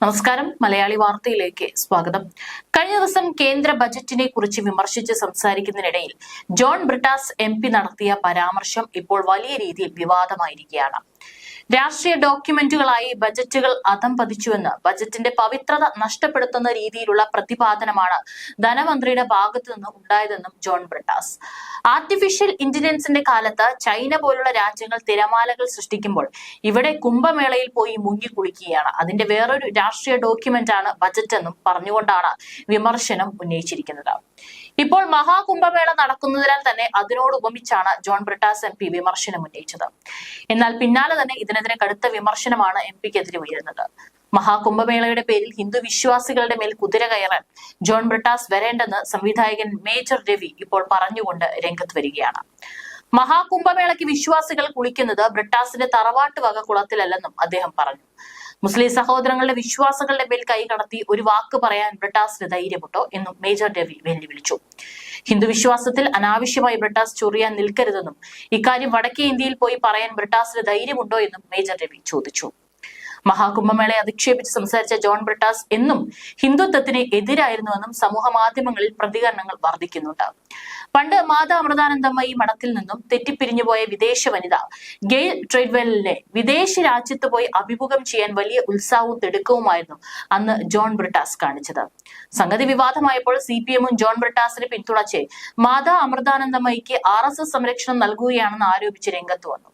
നമസ്കാരം. മലയാളി വാർത്തയിലേക്ക് സ്വാഗതം. കഴിഞ്ഞ ദിവസം കേന്ദ്ര ബജറ്റിനെ കുറിച്ച് വിമർശിച്ച് സംസാരിക്കുന്നതിനിടയിൽ ജോൺ ബ്രിട്ടാസ് MP നടത്തിയ പരാമർശം ഇപ്പോൾ വലിയ രീതിയിൽ വിവാദമായിരിക്കുകയാണ്. രാഷ്ട്രീയ ഡോക്യുമെന്റുകളായി ബജറ്റുകൾ അധംപതിച്ചുവെന്ന് ബജറ്റിന്റെ പവിത്രത നഷ്ടപ്പെടുത്തുന്ന രീതിയിലുള്ള പ്രതിപാദനമാണ് ധനമന്ത്രിയുടെ ഭാഗത്തു നിന്ന് ഉണ്ടായതെന്നും ജോൺ ബ്രിട്ടാസ്. ആർട്ടിഫിഷ്യൽ ഇന്റലിജൻസിന്റെ കാലത്ത് ചൈന പോലുള്ള രാജ്യങ്ങൾ തിരമാലകൾ സൃഷ്ടിക്കുമ്പോൾ ഇവിടെ കുംഭമേളയിൽ പോയി മുങ്ങിക്കുളിക്കുകയാണ്. അതിന്റെ വേറൊരു രാഷ്ട്രീയ ഡോക്യുമെന്റ് ആണ് ബജറ്റ് എന്നും പറഞ്ഞുകൊണ്ടാണ് വിമർശനം ഉന്നയിച്ചിരിക്കുന്നത്. ഇപ്പോൾ മഹാകുംഭമേള നടക്കുന്നതിനാൽ തന്നെ അതിനോട് ഉപമിച്ചാണ് ജോൺ ബ്രിട്ടാസ് MP വിമർശനം ഉന്നയിച്ചത്. എന്നാൽ പിന്നാലെ തന്നെ ഇതിനെതിരെ കടുത്ത വിമർശനമാണ് MP-ക്കെതിരെ ഉയരുന്നത്. മഹാകുംഭമേളയുടെ പേരിൽ ഹിന്ദു വിശ്വാസികളുടെ മേൽ കുതിര കയറാൻ ജോൺ ബ്രിട്ടാസ് വരേണ്ടെന്ന് സംവിധായകൻ മേജർ രവി ഇപ്പോൾ പറഞ്ഞുകൊണ്ട് രംഗത്ത് വരികയാണ്. മഹാകുംഭമേളയ്ക്ക് വിശ്വാസികൾ കുളിക്കുന്നത് ബ്രിട്ടാസിന്റെ തറവാട്ട് വക കുളത്തിലല്ലെന്നും അദ്ദേഹം പറഞ്ഞു. മുസ്ലിം സഹോദരങ്ങളുടെ വിശ്വാസങ്ങളുടെ മേൽ കൈ കടത്തി ഒരു വാക്ക് പറയാൻ ബ്രിട്ടാസിന് ധൈര്യമുണ്ടോ എന്നും മേജർ രവി വെല്ലുവിളിച്ചു. ഹിന്ദു വിശ്വാസത്തിൽ അനാവശ്യമായി ബ്രിട്ടാസ് ചൊറിയാൻ നിൽക്കരുതെന്നും ഇക്കാര്യം വടക്കേ ഇന്ത്യയിൽ പോയി പറയാൻ ബ്രിട്ടാസിന് ധൈര്യമുണ്ടോ എന്നും മേജർ രവി ചോദിച്ചു. മഹാകുംഭമേളയെ അധിക്ഷേപിച്ച് സംസാരിച്ച ജോൺ ബ്രിട്ടാസ് എന്നും ഹിന്ദുത്വത്തിന് എതിരായിരുന്നുവെന്നും സമൂഹ മാധ്യമങ്ങളിൽ പ്രതികരണങ്ങൾ വർദ്ധിക്കുന്നുണ്ട്. പണ്ട് മാതാ അമൃതാനന്ദമയി മഠത്തിൽ നിന്നും തെറ്റിപ്പിരിഞ്ഞുപോയ വിദേശ വനിത ഗെയിൽ ട്രെഡ്വെല്ലിനെ വിദേശ രാജ്യത്ത് പോയി അഭിമുഖം ചെയ്യാൻ വലിയ ഉത്സാഹവും തിടുക്കവുമായിരുന്നു അന്ന് ജോൺ ബ്രിട്ടാസ് കാണിച്ചത്. സംഗതി വിവാദമായപ്പോൾ CPM-ഉം ജോൺ ബ്രിട്ടാസിനെ പിന്തുണച്ച് മാതാ അമൃതാനന്ദമയിക്ക് RSS സംരക്ഷണം നൽകുകയാണെന്ന് ആരോപിച്ച് രംഗത്ത് വന്നു.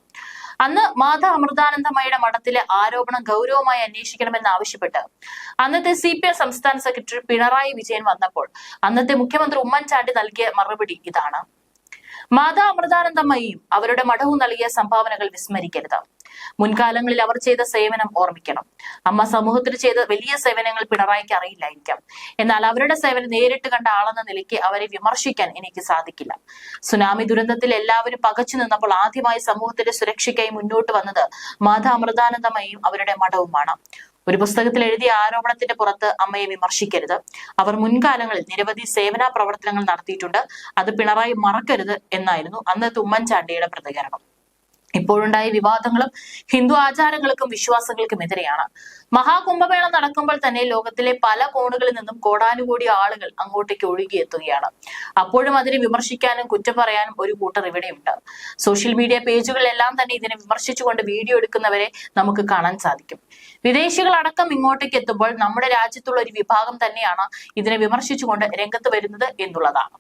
അന്ന് മാതാ അമൃതാനന്ദമയുടെ മഠത്തിലെ ആരോപണം ഗൗരവമായി അന്വേഷിക്കണമെന്ന് ആവശ്യപ്പെട്ട് അന്നത്തെ CPM സംസ്ഥാന സെക്രട്ടറി പിണറായി വിജയൻ വന്നപ്പോൾ അന്നത്തെ മുഖ്യമന്ത്രി ഉമ്മൻചാണ്ടി നൽകിയ മറുപടി ഇതാണ്: മാതാ അമൃതാനന്ദമയിയും അവരുടെ മഠവും നൽകിയ സംഭാവനകൾ വിസ്മരിക്കരുത്. മുൻകാലങ്ങളിൽ അവർ ചെയ്ത സേവനം ഓർമ്മിക്കണം. അമ്മ സമൂഹത്തിന് ചെയ്ത വലിയ സേവനങ്ങൾ പിണറായിക്ക് അറിയില്ലായിരിക്കാം. എന്നാൽ അവരുടെ സേവനം നേരിട്ട് കണ്ട ആളെന്ന നിലയ്ക്ക് അവരെ വിമർശിക്കാൻ എനിക്ക് സാധിക്കില്ല. സുനാമി ദുരന്തത്തിൽ എല്ലാവരും പകച്ചു നിന്നപ്പോൾ ആദ്യമായി സമൂഹത്തിന്റെ സുരക്ഷയ്ക്കായി മുന്നോട്ട് വന്നത് മാതാ അമൃതാനന്ദമയിയും അവരുടെ മഠവുമാണ്. ഒരു പുസ്തകത്തിൽ എഴുതിയ ആരോപണത്തിന്റെ പുറത്ത് അമ്മയെ വിമർശിക്കരുത്. അവർ മുൻകാലങ്ങളിൽ നിരവധി സേവന പ്രവർത്തനങ്ങൾ നടത്തിയിട്ടുണ്ട്. അത് പിണറായി മറക്കരുത് എന്നായിരുന്നു അന്നത്തെ ഉമ്മൻചാണ്ടിയുടെ പ്രതികരണം. ഇപ്പോഴുണ്ടായ വിവാദങ്ങളും ഹിന്ദു ആചാരങ്ങൾക്കും വിശ്വാസങ്ങൾക്കും എതിരെയാണ്. മഹാകുംഭമേള നടക്കുമ്പോൾ തന്നെ ലോകത്തിലെ പല കോണുകളിൽ നിന്നും കോടാനുകോടി ആളുകൾ അങ്ങോട്ടേക്ക് ഒഴുകിയെത്തുകയാണ്. അപ്പോഴും അതിനെ വിമർശിക്കാനും കുറ്റം പറയാനും ഒരു കൂട്ടർ ഇവിടെയുണ്ട്. സോഷ്യൽ മീഡിയ പേജുകളിലെല്ലാം തന്നെ ഇതിനെ വിമർശിച്ചുകൊണ്ട് വീഡിയോ എടുക്കുന്നവരെ നമുക്ക് കാണാൻ സാധിക്കും. വിദേശികളടക്കം ഇങ്ങോട്ടേക്ക് എത്തുമ്പോൾ നമ്മുടെ രാജ്യത്തുള്ള ഒരു വിഭാഗം തന്നെയാണ് ഇതിനെ വിമർശിച്ചുകൊണ്ട് രംഗത്ത് വരുന്നത് എന്നുള്ളതാണ്.